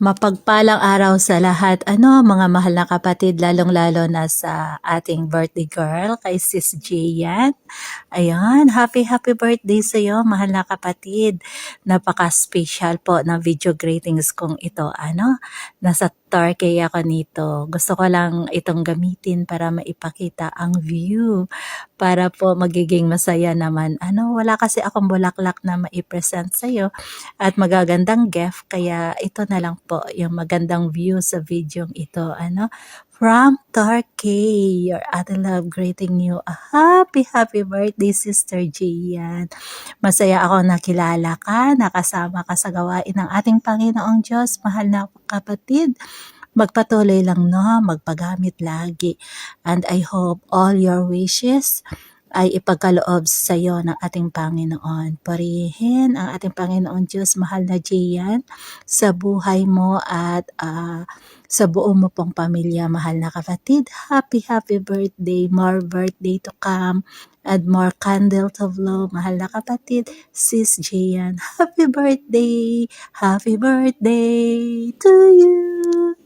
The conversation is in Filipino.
Mapagpalang araw sa lahat, mga mahal na kapatid, lalong-lalo na sa ating birthday girl, kay Sis Gian. Ayan, happy birthday sa iyo, mahal na kapatid. Napaka-special po ng video greetings kong ito. Nasa Turkey ako nito. Gusto ko lang itong gamitin para maipakita ang view. Para po magiging masaya naman. Wala kasi akong bulaklak na maipresent sa iyo at magagandang gift. Kaya ito na lang po yung magandang view sa video ito. From Turkey, your Ate Love greeting you a happy birthday, Sister Gian. Masaya ako nakilala ka, nakasama ka sa gawain ng ating Panginoong Diyos, mahal na kapatid. Magpatuloy lang magpagamit lagi. And I hope all your wishes ay ipagkaloob sa iyo ng ating Panginoon. Purihin ang ating Panginoon Diyos, mahal na Gian, sa buhay mo at sa buo mo pong pamilya, mahal na kapatid. Happy birthday, more birthday to come, and more candles of love, mahal na kapatid, Sis Gian. Happy birthday to you.